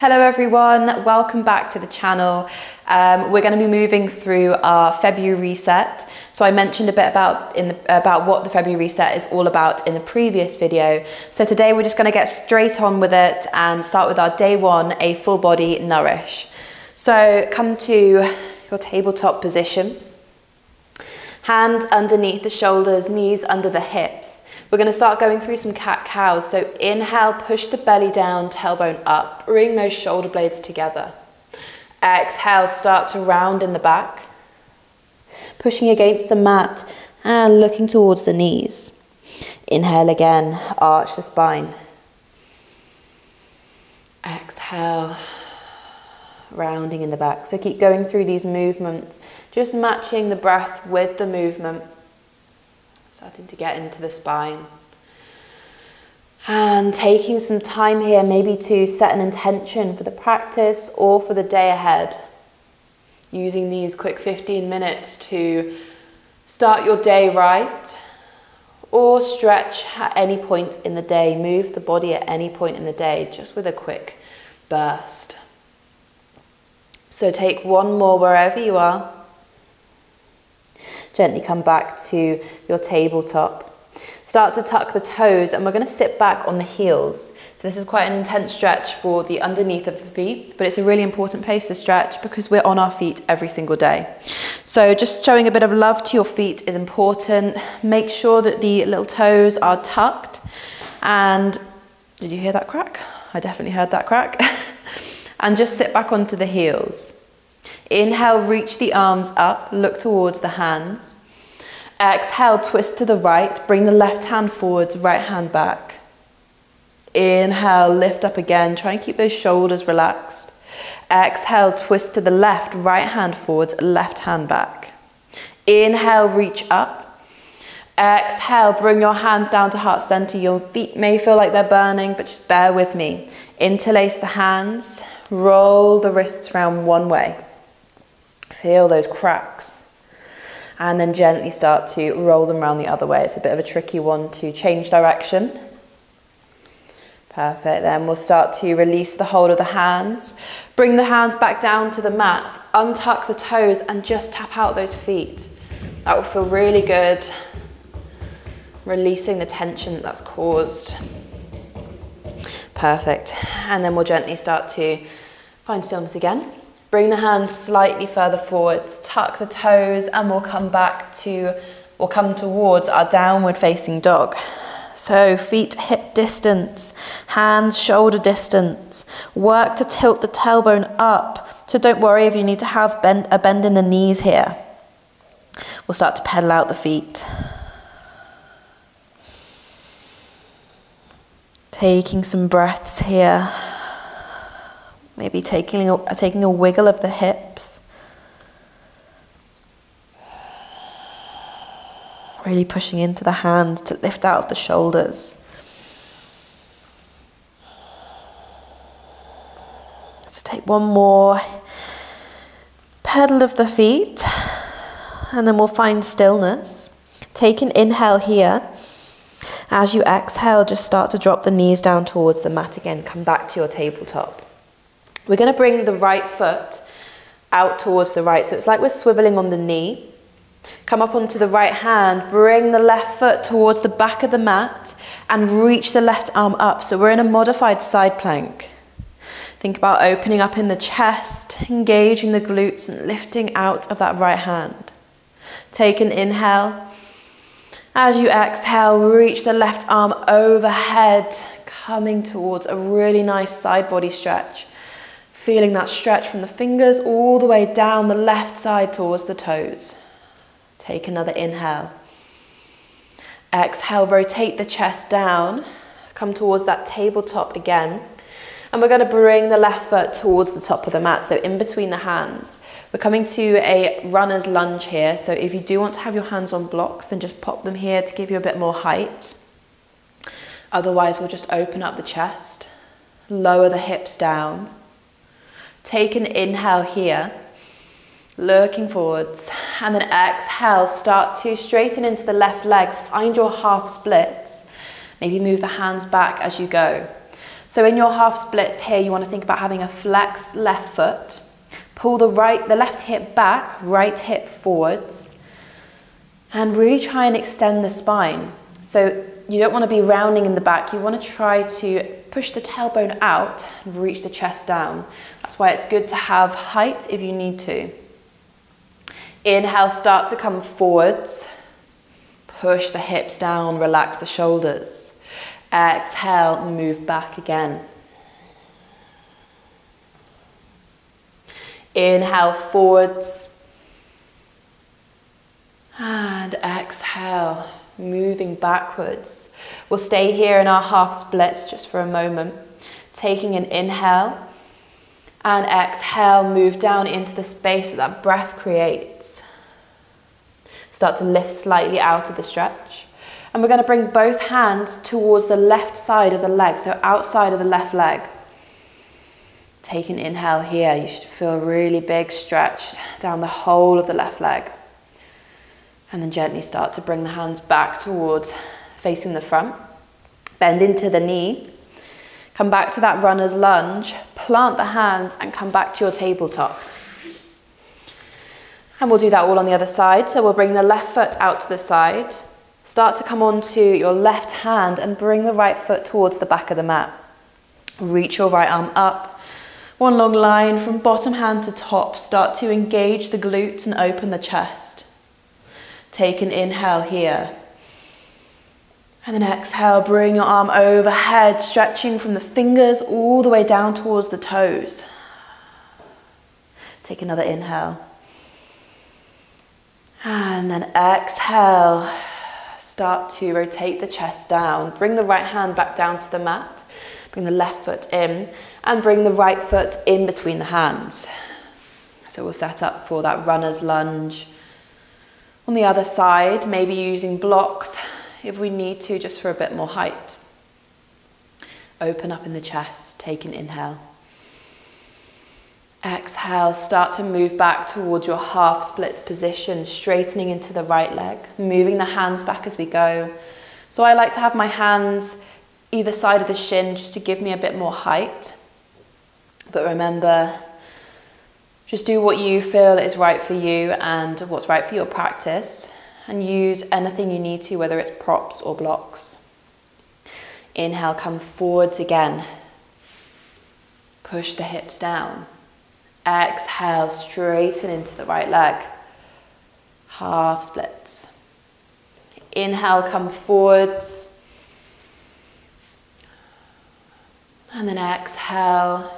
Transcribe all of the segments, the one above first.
Hello everyone, welcome back to the channel. We're going to be moving through our February reset. So I mentioned a bit about what the February reset is all about in the previous video. So today we're just going to get straight on with it and start with our day one, a full body nourish. So come to your tabletop position. Hands underneath the shoulders, knees under the hips. We're going to start going through some cat-cows. So inhale, push the belly down, tailbone up. Bring those shoulder blades together. Exhale, start to round in the back. Pushing against the mat and looking towards the knees. Inhale again, arch the spine. Exhale, rounding in the back. So keep going through these movements, just matching the breath with the movement. Starting to get into the spine. And taking some time here maybe to set an intention for the practice or for the day ahead. Using these quick 15 minutes to start your day right or stretch at any point in the day. Move the body at any point in the day just with a quick burst. So take one more wherever you are. Gently come back to your tabletop. Start to tuck the toes and we're going to sit back on the heels. So this is quite an intense stretch for the underneath of the feet, but it's a really important place to stretch because we're on our feet every single day. So just showing a bit of love to your feet is important. Make sure that the little toes are tucked. And did you hear that crack? I definitely heard that crack. And just sit back onto the heels. Inhale, reach the arms up, look towards the hands. Exhale, twist to the right, bring the left hand forwards, right hand back. Inhale, lift up again, try and keep those shoulders relaxed. Exhale, twist to the left, right hand forwards, left hand back. Inhale, reach up. Exhale, bring your hands down to heart center. Your feet may feel like they're burning, but just bear with me. Interlace the hands, roll the wrists round one way. Feel those cracks. And then gently start to roll them around the other way. It's a bit of a tricky one to change direction. Perfect. Then we'll start to release the hold of the hands. Bring the hands back down to the mat. Untuck the toes and just tap out those feet. That will feel really good. Releasing the tension that's caused. Perfect. And then we'll gently start to find stillness again. Bring the hands slightly further forwards, tuck the toes, and we'll come towards our downward facing dog. So feet hip distance, hands shoulder distance. Work to tilt the tailbone up. So don't worry if you need to have a bend in the knees here. We'll start to pedal out the feet. Taking some breaths here. Maybe taking a wiggle of the hips. Really pushing into the hands to lift out of the shoulders. So take one more pedal of the feet and then we'll find stillness. Take an inhale here. As you exhale, just start to drop the knees down towards the mat again. Come back to your tabletop. We're going to bring the right foot out towards the right. So it's like we're swiveling on the knee. Come up onto the right hand. Bring the left foot towards the back of the mat and reach the left arm up. So we're in a modified side plank. Think about opening up in the chest, engaging the glutes and lifting out of that right hand. Take an inhale. As you exhale, reach the left arm overhead, coming towards a really nice side body stretch. Feeling that stretch from the fingers all the way down the left side towards the toes. Take another inhale. Exhale, rotate the chest down. Come towards that tabletop again. And we're going to bring the left foot towards the top of the mat, so in between the hands. We're coming to a runner's lunge here, so if you do want to have your hands on blocks, then just pop them here to give you a bit more height. Otherwise, we'll just open up the chest, lower the hips down. Take an inhale here, looking forwards, and then exhale, start to straighten into the left leg, find your half splits. Maybe move the hands back as you go. So in your half splits here, you want to think about having a flexed left foot. Pull the left hip back, right hip forwards, and really try and extend the spine. So you don't want to be rounding in the back. You want to try to push the tailbone out and reach the chest down. That's why it's good to have height if you need to. Inhale, start to come forwards. Push the hips down, relax the shoulders. Exhale, move back again. Inhale, forwards. And exhale, moving backwards. We'll stay here in our half splits just for a moment. Taking an inhale and exhale, move down into the space that breath creates. Start to lift slightly out of the stretch. And we're going to bring both hands towards the left side of the leg, so outside of the left leg. Take an inhale here. You should feel a really big stretch down the whole of the left leg. And then gently start to bring the hands back towards facing the front. Bend into the knee. Come back to that runner's lunge. Plant the hands and come back to your tabletop. And we'll do that all on the other side. So we'll bring the left foot out to the side. Start to come onto your left hand and bring the right foot towards the back of the mat. Reach your right arm up. One long line from bottom hand to top. Start to engage the glutes and open the chest. Take an inhale here. And then exhale, bring your arm overhead, stretching from the fingers all the way down towards the toes. Take another inhale. And then exhale. Start to rotate the chest down. Bring the right hand back down to the mat. Bring the left foot in and bring the right foot in between the hands. So we'll set up for that runner's lunge. On the other side, maybe using blocks if we need to, just for a bit more height. Open up in the chest, take an inhale. Exhale, start to move back towards your half split position, straightening into the right leg, moving the hands back as we go. So I like to have my hands either side of the shin just to give me a bit more height. But remember, just do what you feel is right for you and what's right for your practice, and use anything you need to, whether it's props or blocks. Inhale, come forwards again. Push the hips down. Exhale, straighten into the right leg. Half splits. Inhale, come forwards. And then exhale,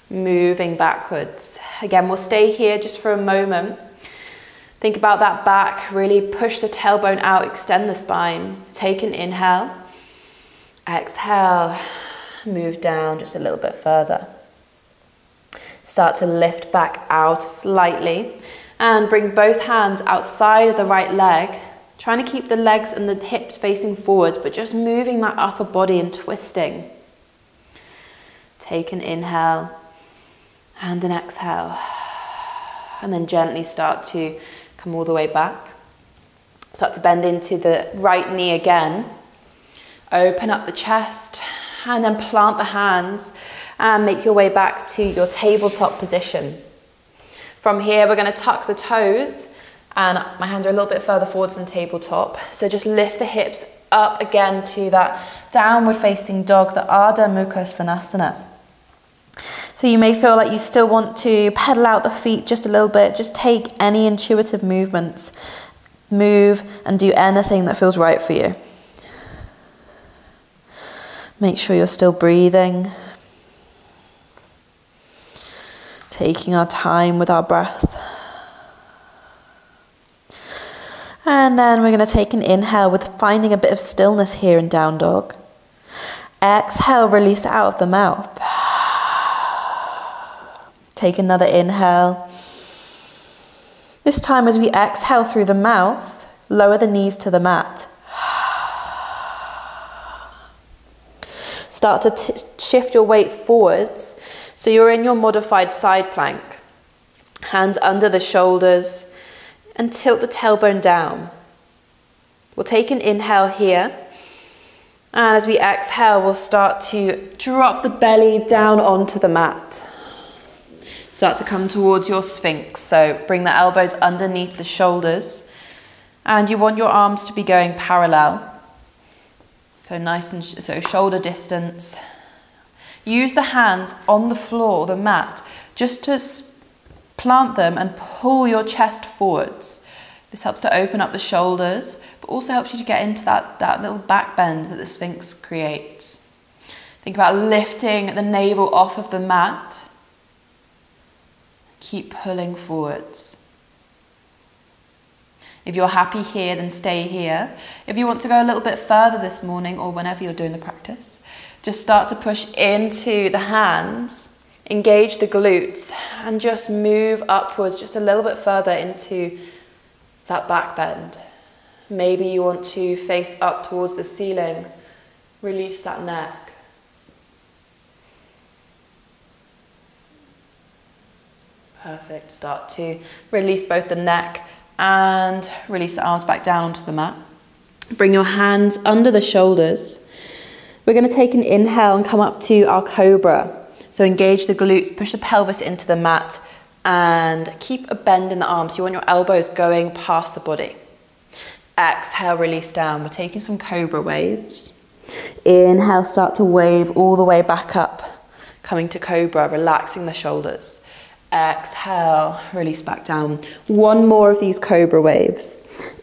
moving backwards. Again, we'll stay here just for a moment. Think about that back, really push the tailbone out, extend the spine. Take an inhale. Exhale, move down just a little bit further. Start to lift back out slightly and bring both hands outside of the right leg, trying to keep the legs and the hips facing forwards, but just moving that upper body and twisting. Take an inhale and an exhale, and then gently start to come all the way back. Start to bend into the right knee again. Open up the chest and then plant the hands and make your way back to your tabletop position. From here, we're going to tuck the toes, and my hands are a little bit further forwards than tabletop. So just lift the hips up again to that downward facing dog, the Ardha Mukha Svanasana. So you may feel like you still want to pedal out the feet just a little bit. Just take any intuitive movements. Move and do anything that feels right for you. Make sure you're still breathing. Taking our time with our breath. And then we're going to take an inhale with finding a bit of stillness here in down dog. Exhale, release it out of the mouth. Take another inhale. This time as we exhale through the mouth, lower the knees to the mat. Start to shift your weight forwards. So you're in your modified side plank. Hands under the shoulders and tilt the tailbone down. We'll take an inhale here. And as we exhale, we'll start to drop the belly down onto the mat. Start to come towards your Sphinx. So bring the elbows underneath the shoulders. And you want your arms to be going parallel. So nice and so shoulder distance. Use the hands on the floor, the mat, just to plant them and pull your chest forwards. This helps to open up the shoulders, but also helps you to get into that little back bend that the Sphinx creates. Think about lifting the navel off of the mat. Keep pulling forwards. If you're happy here, then stay here. If you want to go a little bit further this morning or whenever you're doing the practice, just start to push into the hands, engage the glutes, and just move upwards just a little bit further into that back bend. Maybe you want to face up towards the ceiling. Release that neck. Perfect. Start to release both the neck and release the arms back down onto the mat. Bring your hands under the shoulders. We're going to take an inhale and come up to our cobra. So engage the glutes, push the pelvis into the mat, and keep a bend in the arms. You want your elbows going past the body. Exhale, release down. We're taking some cobra waves. Inhale, start to wave all the way back up, coming to cobra, relaxing the shoulders. Exhale, release back down. One more of these cobra waves.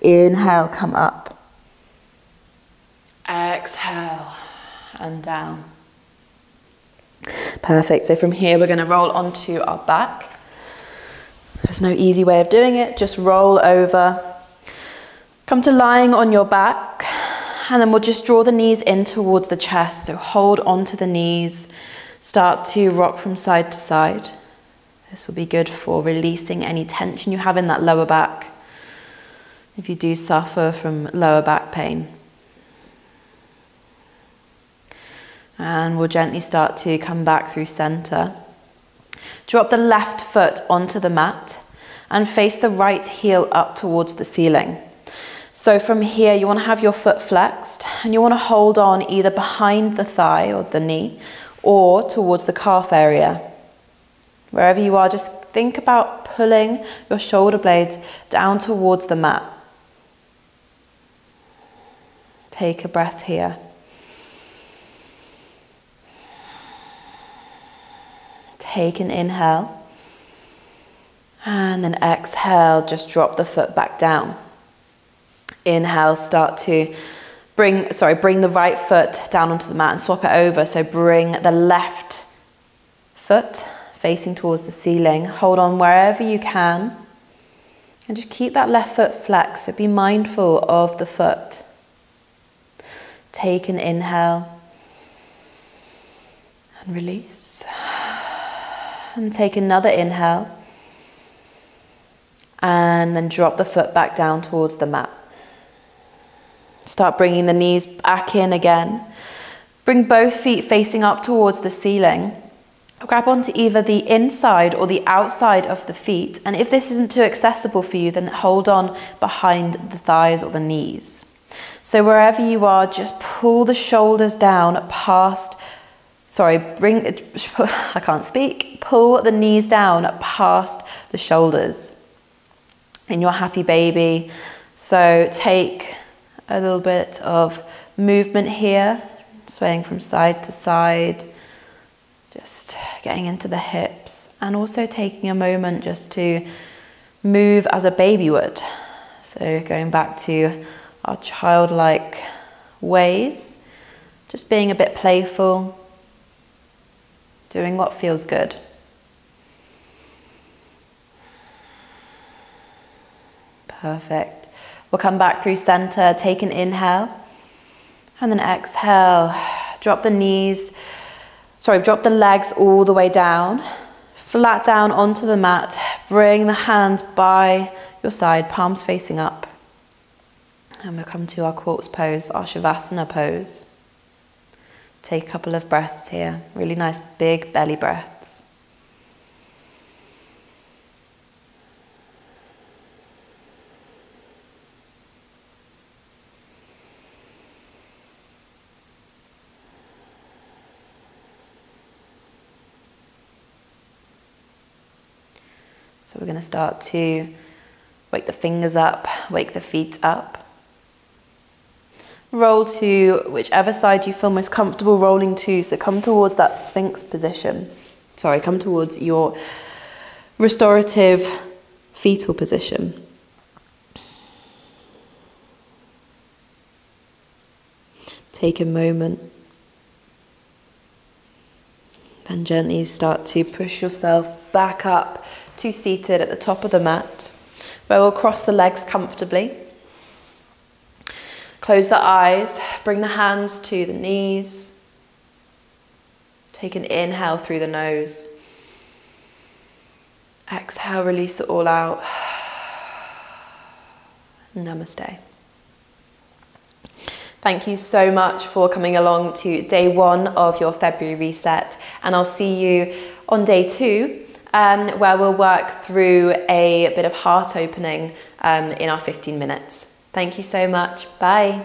Inhale, come up. Exhale, and down. Perfect. So from here, we're going to roll onto our back. There's no easy way of doing it. Just roll over. Come to lying on your back. And then we'll just draw the knees in towards the chest. So hold onto the knees. Start to rock from side to side. This will be good for releasing any tension you have in that lower back, if you do suffer from lower back pain. And we'll gently start to come back through center. Drop the left foot onto the mat and face the right heel up towards the ceiling. So from here, you want to have your foot flexed and you want to hold on either behind the thigh or the knee or towards the calf area. Wherever you are, just think about pulling your shoulder blades down towards the mat. Take a breath here. Take an inhale. And then exhale, just drop the foot back down. Inhale, start to bring the right foot down onto the mat and swap it over. So bring the left foot facing towards the ceiling. Hold on wherever you can. And just keep that left foot flexed. So be mindful of the foot. Take an inhale. And release. And take another inhale. And then drop the foot back down towards the mat. Start bringing the knees back in again. Bring both feet facing up towards the ceiling. Grab onto either the inside or the outside of the feet. And if this isn't too accessible for you, then hold on behind the thighs or the knees. So wherever you are, just pull the shoulders down past, pull the knees down past the shoulders in your happy baby. So take a little bit of movement here, swaying from side to side. Just getting into the hips and also taking a moment just to move as a baby would. So going back to our childlike ways, just being a bit playful, doing what feels good. Perfect. We'll come back through center, take an inhale, and then exhale. Drop the legs all the way down, flat down onto the mat. Bring the hands by your side, palms facing up. And we'll come to our corpse pose, our Shavasana pose. Take a couple of breaths here, really nice big belly breaths. So we're going to start to wake the fingers up, wake the feet up. Roll to whichever side you feel most comfortable rolling to. So come towards that Sphinx position. Sorry, come towards your restorative fetal position. Take a moment. Then gently start to push yourself back up to seated at the top of the mat, where we'll cross the legs comfortably. Close the eyes, bring the hands to the knees. Take an inhale through the nose. Exhale, release it all out. Namaste. Thank you so much for coming along to day 1 of your February reset, and I'll see you on day 2, where we'll work through a bit of heart opening in our 15 minutes. Thank you so much. Bye.